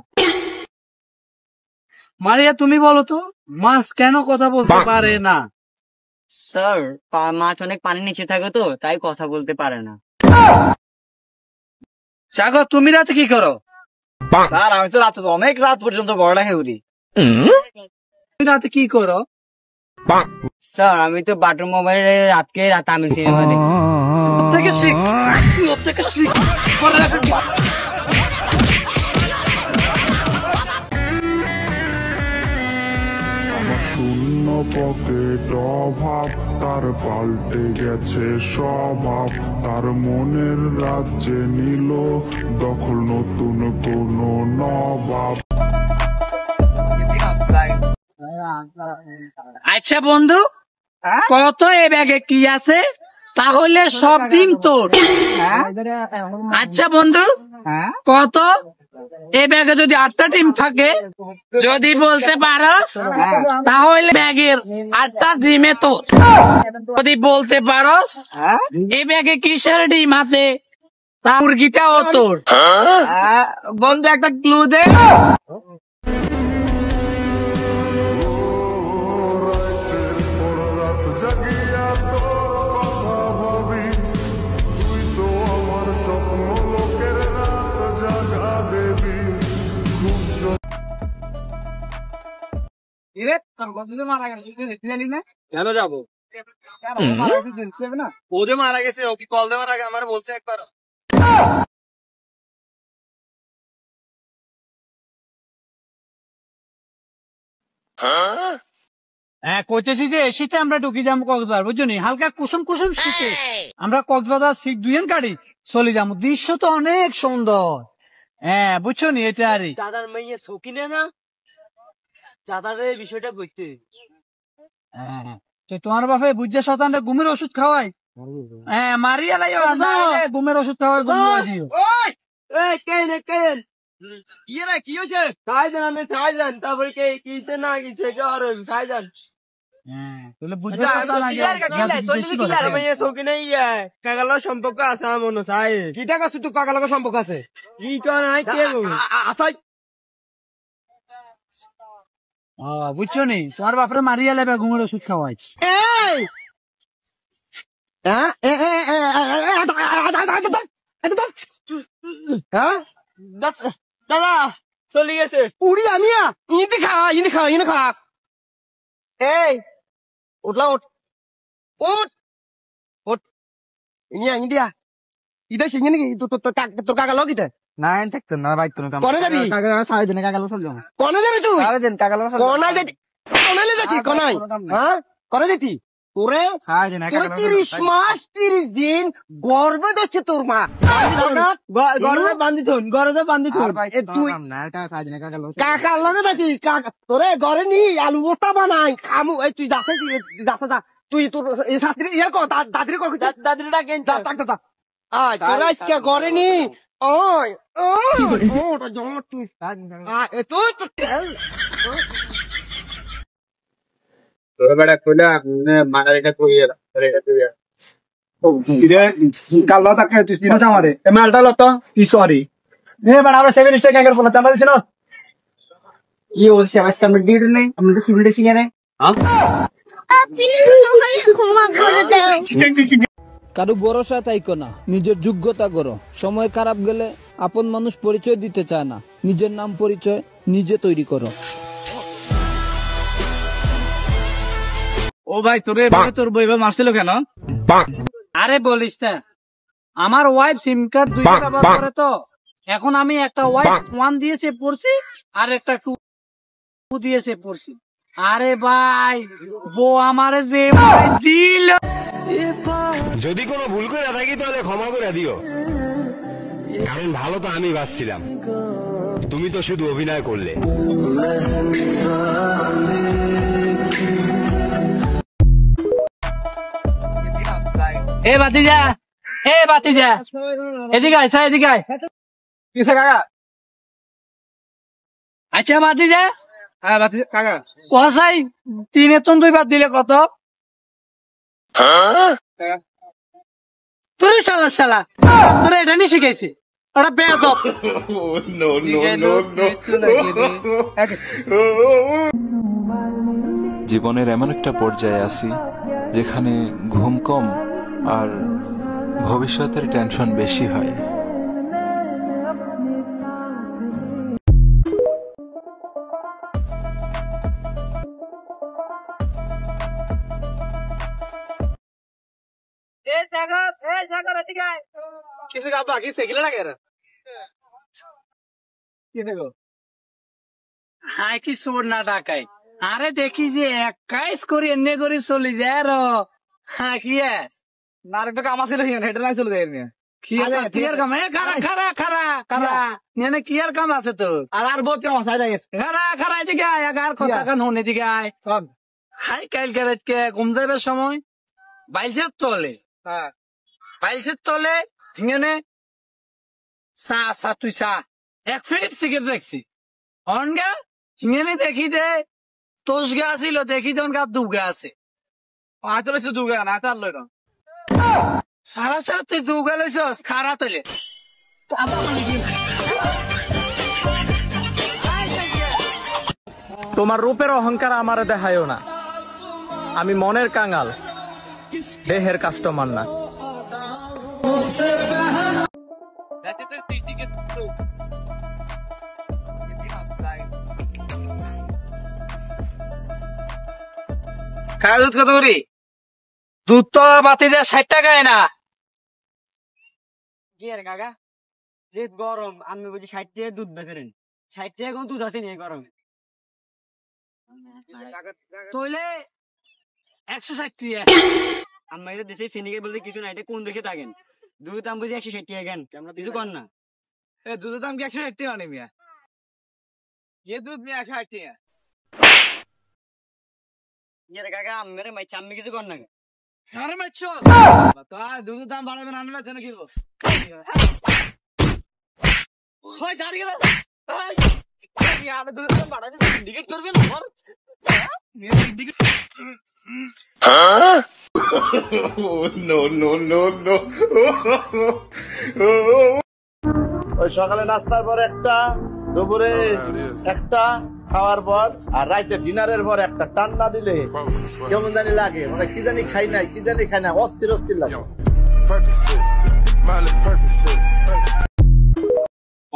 মারিয়া তুমি বলো তো, মাছ কেন কথা বলতে পারে না? স্যার মাছ অনেক পানির নিচে থাকে তো তাই কথা বলতে পারে না। সাগর তুমি রাতে কি করো? স্যার আমি তো রাত অনেক রাত পর্যন্ত পড়ালেখা করি। তুমি রাতে কি করো? স্যার আমি তো বাটন মোবাইলে রাতকে রাত আমি সিনেমা দেখি। থেকে শিখ, ওর থেকে শিখ। শূন্য পকেট অভাব, তার পাল্টে গেছে স্বভাব। তার মনের রাজ্যে নিল দখল নতুন কোন নবাব। আচ্ছা বন্ধু, কত এ ব্যাগে কি আছে? তাহলে সব ডিম তোর। আচ্ছা বন্ধু, কত এ ব্যাগে যদি 8টা ডিম থাকে, যদি বলতে পারস তাহলে ব্যাগের 8টা ডিমে তোর। যদি বলতে পারস এ ব্যাগে কিসের ডিম আছে, তা মুরগিটাও তোর। বন্ধু একটা ক্লু দে। জাগিয়া তোর কথা ভাবি, তুই তো আমার স্বপ্ন লোকের রাত জাগা দেবী। মারা গেছে দেখতে জানি না? কেন যাবো? কেন ও মারা গেছে দেখতে হবে না? ও যে মারা গেছে, ও কি কল দেওয়ার আগে আমার বলছে একবার? হ্যাঁ কইতেছি যে শীতে আমরা ঢুকি যাবো কক্সবাজার, বুঝছো নি? হালকা কুসুম কুসুম শীতে আমরা কক্সবাজার সিট দুইজন গাড়ি চলে যাবো। দৃশ্য তো অনেক সুন্দর। হ্যাঁ বুঝছো নি? এটা আর দাদার মেয়ে শৌখিনে না, দাদার এই বিষয়টা বুঝতে। হ্যাঁ তোমার বাপে বুঝছে শতানটা ঘুমের ওষুধ খাওয়াই। হ্যাঁ মারিয়া লাই ঘুমের ওষুধ খাওয়াই দিও। কি রে, কি হয়েছে? থাইজান তারপরে কিছে না কিছে থাইজান। বুঝতে কাকালোর সম্পর্ক আছে আমার মনে চাই। কি টাকা তুই কাকা সম্পর্ক আছে? কি তো নাই কে আসাই বুঝছো নি? তোমার বাপরে মারিয়া লেবে ঘুমের ওষুধ খাওয়াই। দাদা চলে গেছে। উড়ি আমিয়া ইনি খা এই উঠলা উঠ ইন্ডিয়া ইটা সিঙ্গে নাকি তোর কাকা লোক ইতে না থাকতো না ভাই কোনো কাম। কনে যাবি? সাড়ে দিনে কাকালো চল যাবো। কনে যাবি তুই? সাড়ে দিন কাকালো কনাই যেতি কনাইলে যেতি কনাই হ্যাঁ কনে যেতি তোরে? তোরে 30 মাস 30 দিন গর্বে ধরছে তোর মা। গরমে বান্ধি থন গরমে বান্ধি থন। তুই কাকার লগে যাতি তোরে ঘরে নি আলু বস্তা বানাই খামু। এই তুই যাচ্ছে যা তুই তোর এই শাস্ত্রী ইয়ার কর দাদির কর দাদিটা কেন আয় তোরা আজকে ঘরে নি ওই ওটা জমা তুই তুই তোর বেটা কইলা মানারিটা কইয়া কালো তাকে তুই চিনো আমারে এ মালটা লতো কি সরি এ বেটা আমরা 7 স্টার গ্যাংয়ের ফোন আমরা দিছিনো ये वो सेवा स्टैम्प डीड नहीं हमने तो सिविल डेसिंग है हां প্লিজ ক্ষমা করে দাও কারো ভরসা তাইকো না, নিজের যোগ্যতা করো। সময় খারাপ গেলে আপন মানুষ পরিচয় দিতে চায় না, নিজের নাম পরিচয় নিজে তৈরি করো। ও ভাই তোরে তোর বই মারছিল কেন? আরে বলিস না, আমার ওয়াইফ সিম কার্ড দুইটা ব্যবহার করে তো, এখন আমি একটা ওয়াইফ 1 দিয়েছে পড়ছি আর একটা 2 দিয়েছে পড়ছি। আরে ভাই বউ আমারে যে দিল। যদি কোনো ভুল করে থাকি তাহলে ক্ষমা করে দিও, কারণ ভালো তো আমি বাসছিলাম, তুমি তো শুধু অভিনয় করলে। এ বাতিজা, এ বাতিজা, এদিকে আয়, এদিকে আয়। কিসে কাকা? আচ্ছা বাতিজা, হ্যাঁ বাতিজা কাকা কোসাই 3 এর 2 বাদ দিলে কত? তোর শালা শালা তোর এটা নিয়ে শিখাইছে, ওটা বেয়াদব। জীবনের এমন একটা পর্যায়ে আছি যেখানে ঘুম কম আর ভবিষ্যতের টেনশন বেশি হয়। কিছু কাপা কি সেগিলে লাগে রে কি দেখো হাই কি সোর না ডাকাই। আরে দেখি যে 21 করে এনে করে চলে যায় আর হ্যাঁ কি না একটা কাম আছিল হেটা নাই চলে যায় এমনি কিয়ার কাম খারা খারা খারা খারা নেনে কিয়ার কাম আছে তো আর বহুত কাম আছে যাই খারা খারা এদিকে আয় আগার কথা কান হনে দিকে আয় হাই কাইল কে ঘুম যাবে সময় বাইলছে তলে হ্যাঁ বাইলছে তলে হিঙেনে সা তুই সা 1 প্যাকেট সিগারেট রাখছি অনগা হিঙেনে দেখি যে তোষ গা ছিল দেখি যে অনগা দুগা আছে আয় তো লইছে দুগা না তার লই না সারা সারা তুই দুগা লইছস খারা তলে তোমার রূপের অহংকার আমারে দেখায়ও না, আমি মনের কাঙ্গাল, দেহের কাস্টমার না। খাওয়া দুধ কত করি? দুধ তো বাতি যায় 60 টাকায় না। কি আর কাকা যে গরম আমি বলছি 60 টাকা দুধ বেচেন, 60 টাকা কোন দুধ আছে নি গরমে? তইলে 160 টাকা। আমি তো দেশে চিনিকে বলতে কিছু না, এটা কোন দেখে থাকেন? দুধের দাম বুঝি 160 টাকা কেন? কিছু কর না। এ দুধের দাম কি 160 টাকা মানে মিয়া? এ দুধ মিয়া 160 টাকা। কি আর কাকা মেরে মাই চাম্মি কিছু কর না। আরে মাইছো তো দুধের দাম বাড়াবেন আনবে জানো কি গো? ওই দাঁড়িয়ে গেল। এই আমি দুধের দাম বাড়াবেন সিন্ডিকেট করবেন আর ওই সকালে নাস্তার পর একটা, দুপুরে একটা, খাওয়ার পর আর রাইতে ডিনারের পর একটা টান্না দিলে কেমন জানি লাগে, মানে কি জানি খাই নাই, কি জানি খাই না, অস্থির অস্থির লাগে।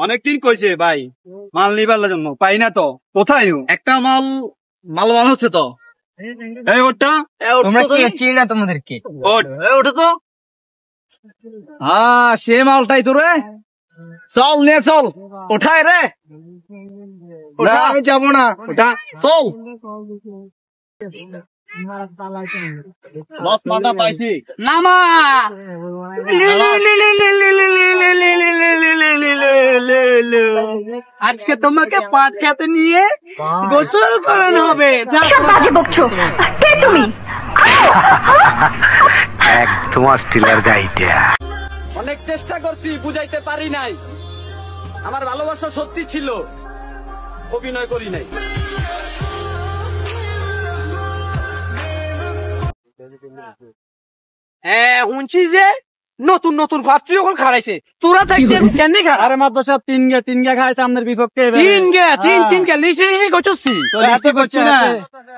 অনেকদিন কইছে ভাই মাল নিবার জন্য, পাই না তো, কোথায় একটা মাল হচ্ছে তো। এই ওটা তোমরা কি চিনি না তোমাদেরকে? ওটা তো সে মালটাই তো রে। চল নে চল, ওঠায় রে, আমি যাবো না, ওটা চল। পাইছি নামা আজকে তোমাকে পাট খেতে নিয়ে গোসল করানো হবে। একদম অস্ট্রেলিয়ার গাইটা। অনেক চেষ্টা করছি বুঝাইতে পারি নাই, আমার ভালোবাসা সত্যি ছিল, অভিনয় করি নাই। হ্যাঁ শুনছি যে নতুন নতুন প্রার্থী যখন খাড়াইছে তোরা থাকতে কেন খা আরে মাত্র সব তিন গে খাইছে আমাদের বিপক্ষে তিন গে লিস্টি করছি লিস্টি করছি না,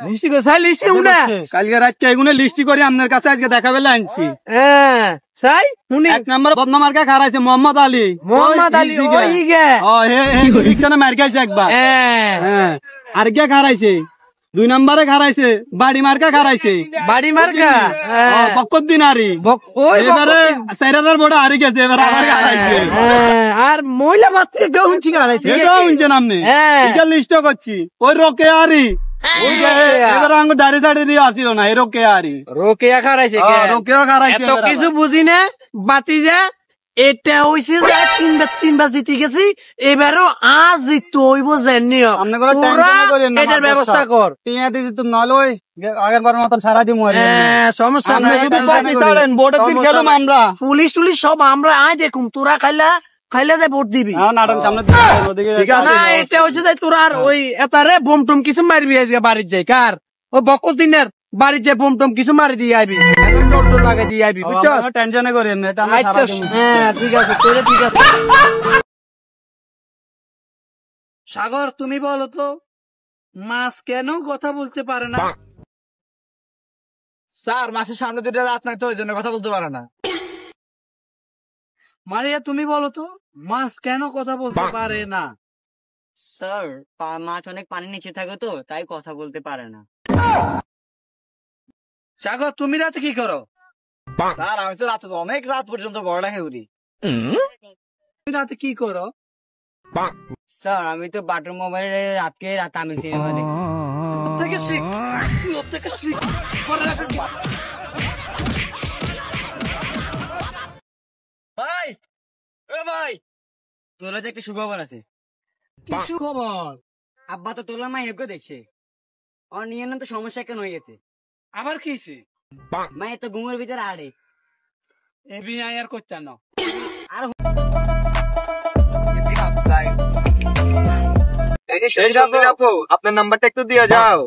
লিস্টি করছাই লিস্টি হুনা কালকে রাতকে এগুলো লিস্টি করে আপনার কাছে আজকে দেখা পেলে আনছি। হ্যাঁ সাই শুনি 1 নম্বর বদনামার্কা খারাইছে মোহাম্মদ আলী। ওই গে রিক্সানে মার খাইছে একবার। হ্যাঁ আর কে খারাইছে 2 নম্বরে খারাইছে বাড়ি মার্কা খারাইছে। বাড়ি মার্কা বকত দিনারি এবারে 4000 বড় হারি গেছে, এবারে আবার খারাইছে। আর মহিলা মাত্র কেউ শুনছি খারাইছে এটাও শুনছেন আপনি? এটা লিস্ট করছি ওই রোকে আরি এবারে আঙ্গ দাড়ি দাড়ি দিয়ে আসিল না, এই রোকে আরি রোকেয়া খারাইছে রোকেও খারাইছে। এত কিছু বুঝি না বাতি যা এটা হইছে যে তিনবার জিতে গেছি, এবারও আজ জিততে হইব জানি এটার ব্যবস্থা কর। টিয়া দিদি তো নলই আগের বার মতন সারা দিন সমস্যা নাই, শুধু পার্টি ছাড়েন ভোটের দিন খেলুম আমরা। পুলিশ টুলিশ সব আমরা আয় দেখুম, তোরা খাইলে যে ভোট দিবি। না এটা হচ্ছে যে তোরা আর ওই এতারে বোম টুম কিছু মারবি আজকে বাড়ির যাই কার ও বকর দিনের বাড়ির যে বোম টুম কিছু মারি দিয়ে আইবি, টোল টোল লাগাই দিয়ে আইবি, বুঝছো? টেনশনে করি আচ্ছা হ্যাঁ ঠিক আছে তোরে ঠিক আছে। সাগর তুমি বলো তো মাছ কেন কথা বলতে পারে না? স্যার মাছের সামনে দুটো রাত নাই তো ওই জন্য কথা বলতে পারে না। মারিয়া তুমি বলো তো মাছ কেন কথা বলতে পারে না? স্যার মাছ অনেক পানির নিচে থাকে তো তাই কথা বলতে পারে না। সাগর তুমি রাতে কি করো? স্যার আমি তো রাতে অনেক রাত পর্যন্ত পড়ালেখা করি। তুমি রাতে কি করো? স্যার আমি তো বাটর মোবাইলে রাতকে তামিল সিনেমা দেখি। থেকে শিখ থেকে শিখ ভাই ও ভাই তোর যে একটা সুখবর আছে। কি সুখবর? আব্বা তো তোলা মা এগো দেখছে আর নিয়ে না তো সমস্যা কেন হয়ে গেছে। আবার কিছে? মা এত ঘুমের ভিতরে আড়ে এবি আর করতে না আর আপনার নাম্বারটা একটু দিয়ে যাও।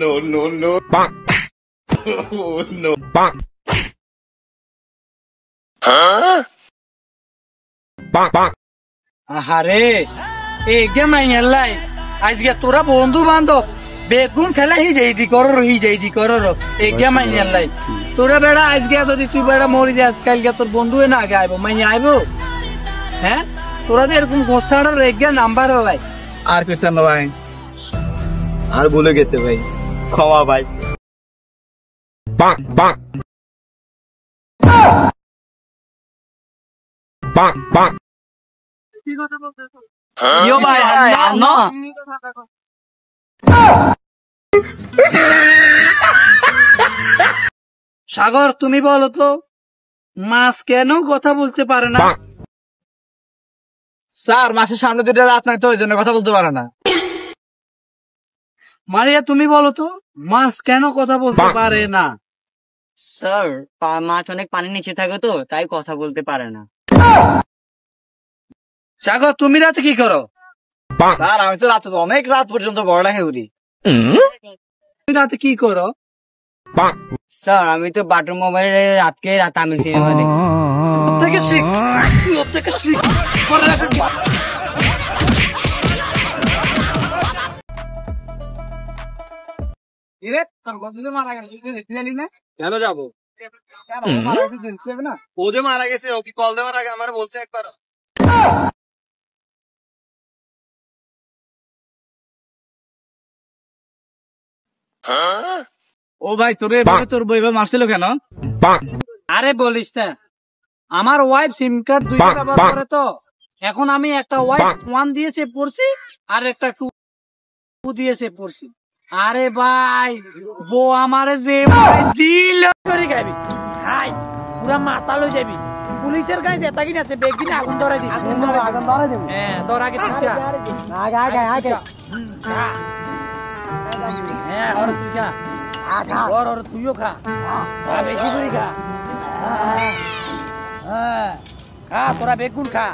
No, no, no. Oh, no. আহারে এই গেম আইলাই আজকে তোরা বন্ধু বান্ধব বেগুন খেলা হি যাই করো এই গেম আইলাই তোরা বেড়া আজকে যদি তুই বেড়া মরি যাস কালকে তোর বন্ধু না আগে আইবো মাইনে আইবো। হ্যাঁ তোরা যে এরকম গোসাড়ার এগিয়ে নাম্বার হলাই আর কিছু না ভাই, আর ভুলে গেছে ভাই, ক্ষমা ভাই। সাগর তুমি বলো তো মাছ কেন কথা বলতে পারে না? স্যার মাছের সামনে দুটো রাত নাই তো ওই জন্য কথা বলতে পারে না। মারিয়া তুমি বলো তো মাছ কেন কথা বলতে পারে না? স্যার মাছ অনেক পানির নিচে থাকে তো তাই কথা বলতে পারে না। সাগর তুমি রাতে কি করো? স্যার আমি তো রাতে অনেক রাত পর্যন্ত পড়ালেখা করি। তুমি রাতে কি করো? স্যার আমি তো বাটর মোবাইলে রাতকে তামিল সিনেমা দেখি। থেকে শিখ থেকে শিখ কেন যাবো? ও যে মারা গেছে ও কি কল দেওয়ার আগে আমার বলছে একবার। ও ভাই তোর এভাবে তোর বই মারছিল কেন? আরে বলিস না আমার ওয়াইফ সিম কার্ড দুইটা ব্যবহার করে তো এখন আমি একটা ওয়াইফ 1 দিয়েছে পড়ছি আর একটা 2 দিয়েছে পড়ছি। আরে ভাই বউ আমারে যে দিল করে গাবি হাই পুরা মাথা লই যাবি পুলিশের কাছে যেতা কিনা আছে বেগ কিনা আগুন ধরাই দিবি। আগুন ধরাই দিবি। হ্যাঁ ধর আগে তুই খা আগে হ্যাঁ আর তুই খা আর তুইও খা বেশি করে খা। হ্যাঁ তোরা বেগুন খা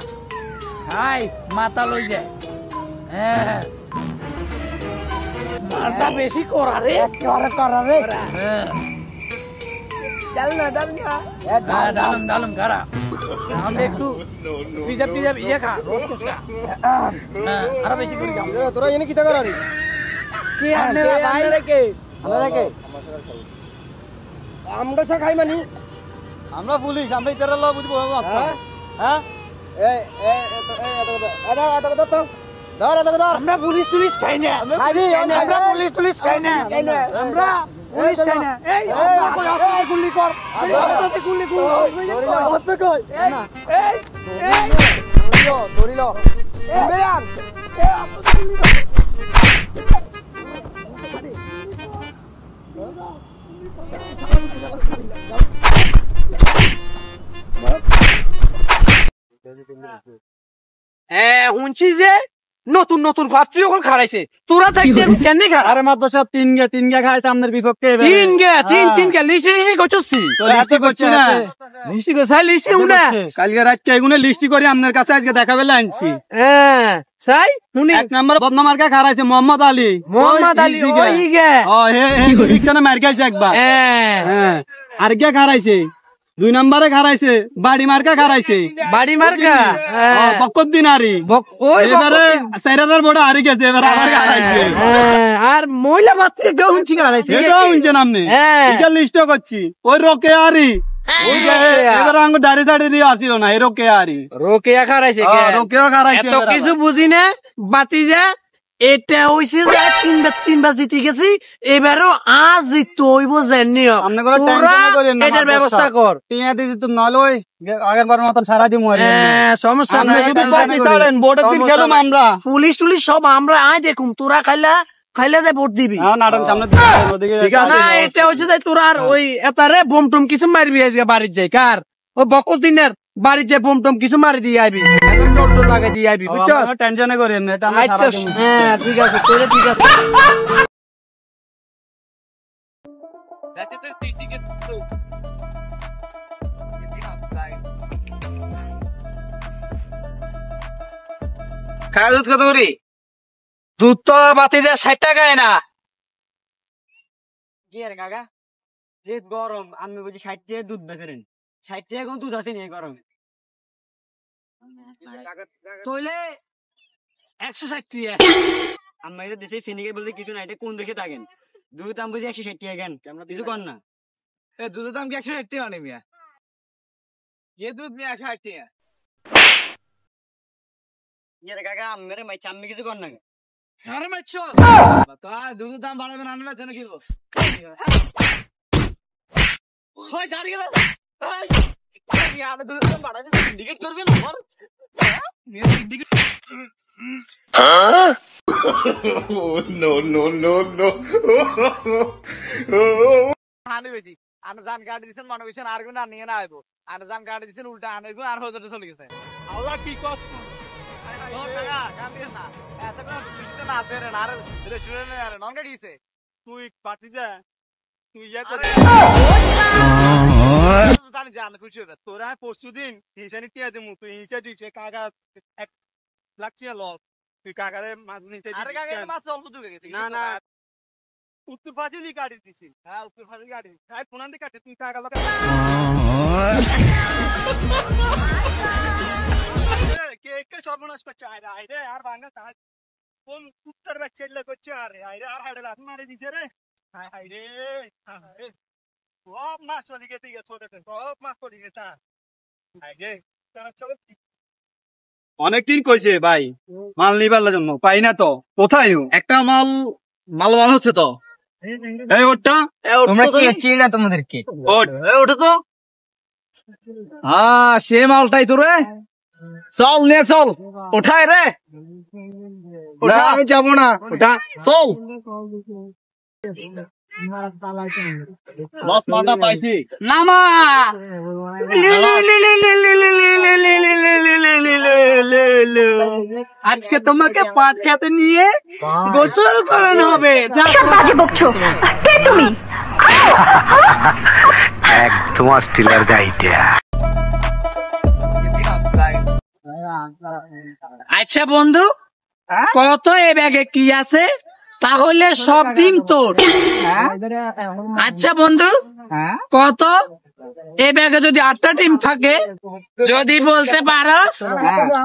খাই মাথা লই যায় হ্যাঁ মাথা বেশি করা রে ডালম খারা আমাদের একটু পিজা ইয়ে খা রোস্ট খা আরো বেশি করে খাও তোরা এনে কিতা করা রে কি আপনারা ভাই আমরা সা খাই মানি আমরা পুলিশ আমরা ইতারা ল বুঝবো হ্যাঁ আমরা পুলিশ টুলিশ খাই না আমরা পুলিশ টুলিশ খাই না আমরা পুলিশ খাই না এই গুলি কর গুলি ধরিল শুনছি যে নতুন নতুন ভাবছি ওখান খারাইছে তোরা থাকতে কেন খা আরে মাত্র সব তিন গে খাইছে আমাদের বিপক্ষে তিন গে লিস্টি করছি লিস্টি করছি না লিস্টি করছাই লিস্টি উনা কালকে রাতকে এগুলো লিস্টি করে আপনার কাছে আজকে দেখাবেলা আনছি সাই শুনি এক নম্বর বদনা মার্কা খারাইছে মোহাম্মদ আলী ওই গে রিক্সানে মার খাইছে একবার আর কে খারাইছে 2 নম্বরে খারাইছে বাড়ি মার্কা খারাইছে বাড়ি মার্কা বকত দিনারি এবারে 4000 বড় হারি গেছে এবারে আবার খারাইছে আর মহিলা বাচ্চা কেউ হুঁচি খারাইছে এটাও হুঁচেন আপনি এটা লিস্ট করছি ওই রোকে আরি এবারে আঙ্গু দাড়ি দিয়ে আসিল না এই রোকে আরি রোকেয়া খারাইছে রোকেও খারাইছে এত কিছু বুঝি না বাতি যা এটা হইছে যে তিনবার জিতে গেছি এবারও আজ জিততে হইব জানি এটার ব্যবস্থা কর টিয়া দিদি তো নলই আগের বার মতন সারা দিন সমস্যা নাই শুধু পার্টি ছাড়েন ভোটের দিন খেলুম আমরা পুলিশ টুলিশ সব আমরা আয় দেখুম তোরা খাইলে যে ভোট দিবি ঠিক আছে না এটা হচ্ছে যে তোরা আর ওই এতারে বোম টুম কিছু মারবি আজকে বাড়ির যাই কার ও বকল দিনের বাড়ির যে বোম টম কিছু মারি দিয়ে আইবি টোল লাগাই দিয়ে আইবি বুঝছো টেনশনে করি আচ্ছা হ্যাঁ ঠিক আছে তোরে ঠিক আছে খাওয়া দুধ কত করি দুধ তো বাতি যা 60 টাকায় না কি আর কাকা যে গরম আমি বুঝি 60 টাকা দুধ বেচেন 60 টাকা কোন দুধ আছে নি গরমে তোইলে 160 টাকা আমরা এটা দেশে সিনিকে বলতে কিছু না এটা কোন দেখে থাকেন দুধ দাম বুঝি 160 টাকা কেন কিছু কর না এ দুধের দাম কি 160 টাকা মানে মিয়া ये दूध में 160 টাকা ইয়ার কাকা মেরে মাই চাম্মি কিছু কর না আরে মাইছো তো দুধের দাম বাড়াবে না আনবে জানো কি ওই দাঁড়িয়ে গেল এই আমি দুধের দাম বাড়াবে সিন্ডিকেট করবে না বল মেরে সিন্ডিকেট no আনে বেটি আনে জান গাড়ি দিছেন মনে হইছেন আর গুণ নিয়ে না আইবো আর জান গাড়ি দিছেন উল্টা আনে গুণ আর হতে চলে গেছে আল্লাহ কি কষ্ট ও টাকা কাম দিস না এত কোন সিস্টেম না আছে রে না রে রেস্টুরেন্টে আরে ননকা গিয়েছে তুই পাতি যা তুই ইয়া করে জানি জান খুশি হয়ে তোরা পরশুদিন হিসানি টিয়া দেমু তুই হিসা দিছে কাকা 1 লাখ টাকা লস তুই কাকারে মাছ নিতে আরে কাকা মাছ অল্প ঢুকে গেছে না না উত্তর ফাজিলি গাড়ি দিছি হ্যাঁ উত্তর ফাজিলি গাড়ি খাই কোনান দি কাটে তুই কাকা কে সর্বনাশ করছে আরে আর ভাঙা তাই কোন কুত্তার বাচ্চা এলে করছে আরে আর হাড়ে লাথ মারে দিছে রে হাই রে সব মাছ চলে গেছে সব মাছ চলে গেছে অনেকদিন কইছে ভাই মাল নিবার জন্য পাই না তো কোথায় একটা মাল হচ্ছে তো এই ওটা তোমরা কি চিনি না তোমাদেরকে ওটা তো সে মালটাই তো রে চল নে চল ওঠায় রে ওটা আমি যাবো না ওটা চল লস মালটা পাইছি নামা আজকে তোমাকে পাট খেতে নিয়ে গোসল করানো হবে তুমি একদম স্টিলার গাইডা আচ্ছা বন্ধু, কত এ ব্যাগে কি আছে? তাহলে সব ডিম তোর। আচ্ছা বন্ধু, কত এ ব্যাগে যদি 8টা ডিম থাকে, যদি বলতে পারস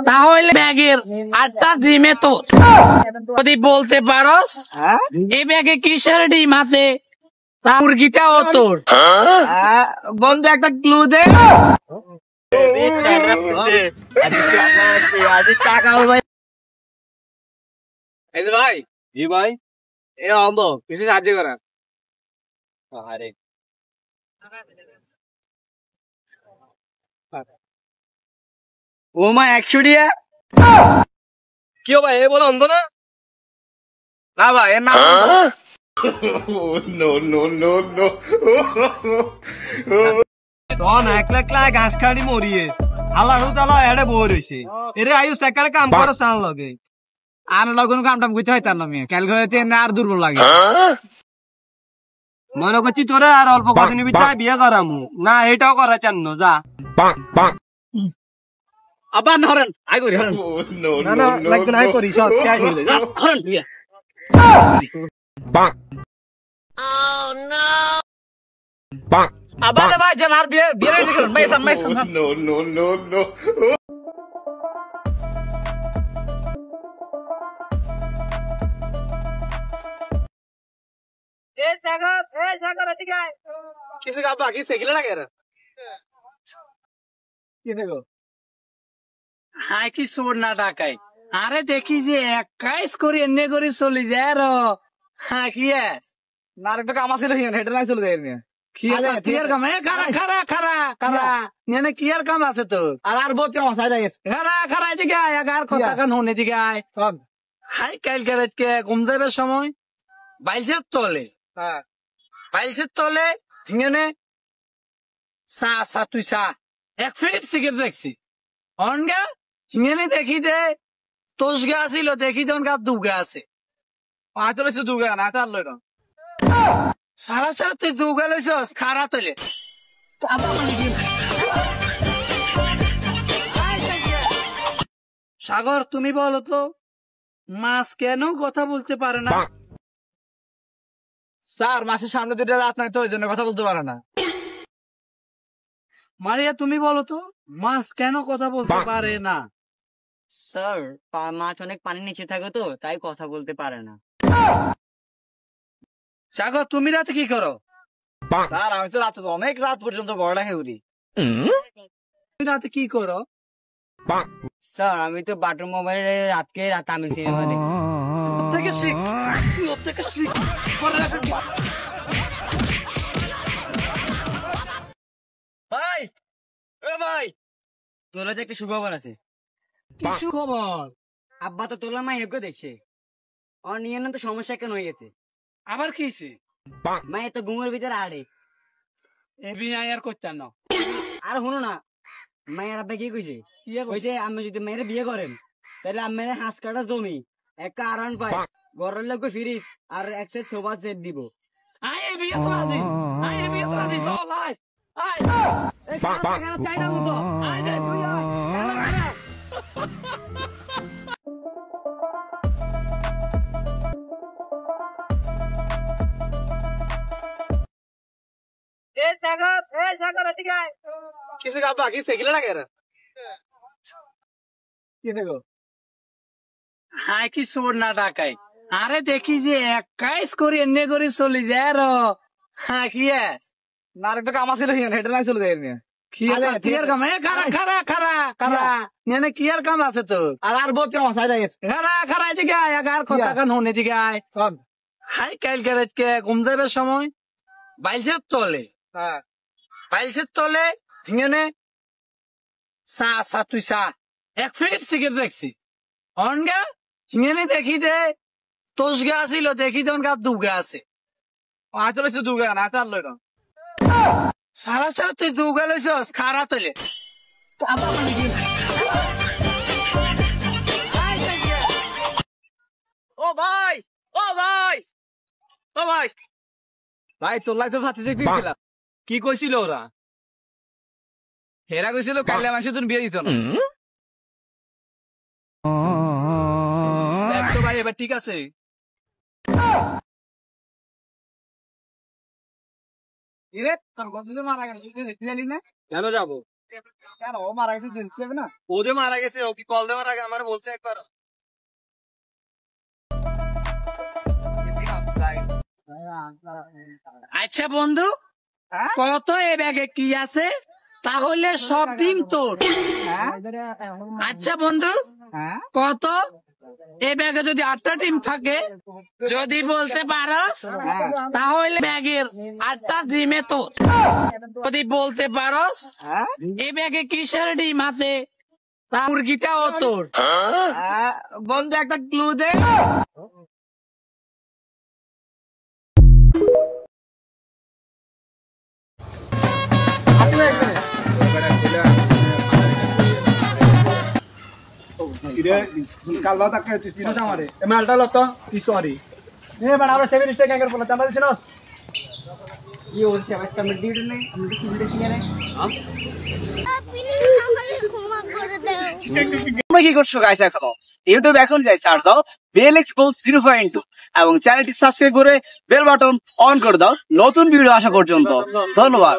তাহলে ব্যাগের 8টা ডিমে তোর। যদি বলতে পারস এ ব্যাগে কিসের ডিম আছে, তা মুরগিটাও তোর। বন্ধু একটা ক্লু দে। এই যে ভাই, জি ভাই, এ অন্ধ কিছু সাহায্য করেন। আরে ও মা 100 টিয়া। কি ভাই, এ বলে অন্ধ না? না ভাই, এর নাম অন্ধ। no, no, no, no. শোন, একলা একলা ঘাস খাড়ি মরিয়ে আল্লাহ রুতালা এড়ে বই রয়েছে। এরে আয়ু সেকারে কাম করে সান লগে আর লগন কাম টাম করতে হয় তার নামে। কাল হয়েছে আর দুর্বল লাগে। মনে করছি তোরে আর অল্প কদিনের ভিতরে বিয়ে করামু না, এটাও করা চান না, যা। আবার হরেন আই করি হরেন। No, না না, লাগবে না, আই করি সব শেষ হয়ে যায়। হরেন বিয়ে। আবার ভাই যেন আর বিয়ে বিয়ে রেডি করুন। মাইসান মাইসান। no, no, no, no. কিছু গাবা কি সেগিলে লাগে রে? কি দেখো? হাই কি সোর না টাকাই। আরে দেখি যে 21 করে এনে করে চলে যায় র। হ্যাঁ কি না একটা কাম আছে হেঁটে নাই চলে যায় কিয়ার কাম খারা খারা খারা খারা নেনে কিয়ার কাম আছে তো। আর বহুত কাম আছে খারা খারা এদিকে আয়, আর কথা কান হন এদিকে আয়। হাই কাল কে ঘুম যাবে সময় বাইলসের তলে, বাইলসের তলে হিঙেনে চা চা তুই চা 1 ফিট সিগারেট রাখছি। অনগা হিঙেনে দেখি যে তোষ গা ছিল, দেখি যে অনগা দুগা আছে। হয়তো লইছে দুগা না, তার লই না সারা সারা তুই দুগা লইছস খারা তলে। সাগর তুমি বলো তো, মাছ কেন কথা বলতে পারে না? স্যার মাছের সামনে দুটো রাত নাই তো, ওই জন্য কথা বলতে পারে না। মারিয়া তুমি বলো তো, মাছ কেন কথা বলতে পারে না? স্যার মাছ অনেক পানির নিচে থাকে তো, তাই কথা বলতে পারে না। সাগর তুমি রাতে কি করো? স্যার আমি তো রাতে অনেক রাত পর্যন্ত বড় হেউরি। তুমি রাতে কি করো? স্যার আমি তো বাটন মোবাইলে রাতকে তামিল সিনেমা দেখি। থেকে শিখ, ওর থেকে শিখ। ভাই ও ভাই, তোর কাছে একটা সুখবর আছে। কি সুখবর? আব্বা তো তোলার মাইকে দেখছে, ওর নিয়ে না তো সমস্যা কেন হয়ে গেছে। আবার কি হয়েছে? মায়ের তো ঘুমের ভিতরে আড়ে এবি আর করতেন না। আর শুনো না, মায়ের আব্বা কি কইছে, কইছে আমি যদি মেয়ের বিয়ে করেন তাহলে আমার হাঁস কাটা জমি একটা আরান পাই, ঘরের লোক ফিরিস আর এক সেট সোফা সেট দিব। আই এ বিয়ে তো রাজি, আই এ বিয়ে তো রাজি। চল আয় আয় এই কেন চাই না মুতো আয় যে তুই আয়। কিছু গাবা কি সেগিলে লাগে রে? কি দেখো? হাই কি সোর না টাকাই। আরে দেখি যে 21 করে এনে করে চলে যায় র। হ্যাঁ কি না একটা কাম আছে হেঁটে নাই চলে যায়। কিয়ার কাম খারা খারা খারা খারা নেনে কিয়ার কাম আছে তো। আর বহুত কাম আছে খারা খারা এদিকে আয়, আর কথা কান হন এদিকে আয়। হাই কাল কে ঘুম যাবে সময় বাইলসের তলে, বাইলসের তলে হিঙেনে চা চা তুই চা 1 ফিট সিগারেট রাখছি। অনগা হিঙেনে দেখি যে তোষ গা ছিল, দেখি যে অনগা দুগা আছে। হয়তো লইছে দুগা না, তার লই না সারা সারা তুই দুগা লইছস খারা তলে। ও ভাই ও ভাই ও ভাই ভাই, তোর লাই তো ভাতি দেখতেছিলাম। কি কইছিল ওরা? হেরা কইছিল কাইলে মাসে তুমি বিয়ে দিত না। দেখ তো ভাই এবার ঠিক আছে। তোর বন্ধু যে মারা গেল তুই দেখতে জানি না? কেন যাবো? কেন ও মারা গেছে দেখতে যাবে না? ও যে মারা গেছে ও কি কল দেওয়ার আগে আমার বলছে একবার? আচ্ছা বন্ধু, কত এ ব্যাগে কি আছে? তাহলে সব ডিম তোর। আচ্ছা বন্ধু, কত এ ব্যাগে যদি 8টা ডিম থাকে, যদি বলতে পারস তাহলে ব্যাগের 8টা ডিমে তোর। যদি বলতে পারস এ ব্যাগে কিসের ডিম আছে, তা মুরগিটাও তোর। বন্ধু একটা ক্লু দে। কালবা তাকে তুই চিনোস আমারে এ মালটা লতো তুই সরি এ বাড়া আমরা 7 স্টার গ্যাংয়ের বলা চাঁদা চিনোস কি বলছিস আমার সামনে ডিউটি নেই আমি তো সিভিল সিনিয়র নাই তোমরা কি করছো গাইস? এখনো ইউটিউব এখন যাই চার্জ দাও বেল এক্সপোজ 0.2 এবং চ্যানেলটি সাবস্ক্রাইব করে বেল বাটন অন করে দাও নতুন ভিডিও আসা পর্যন্ত। ধন্যবাদ।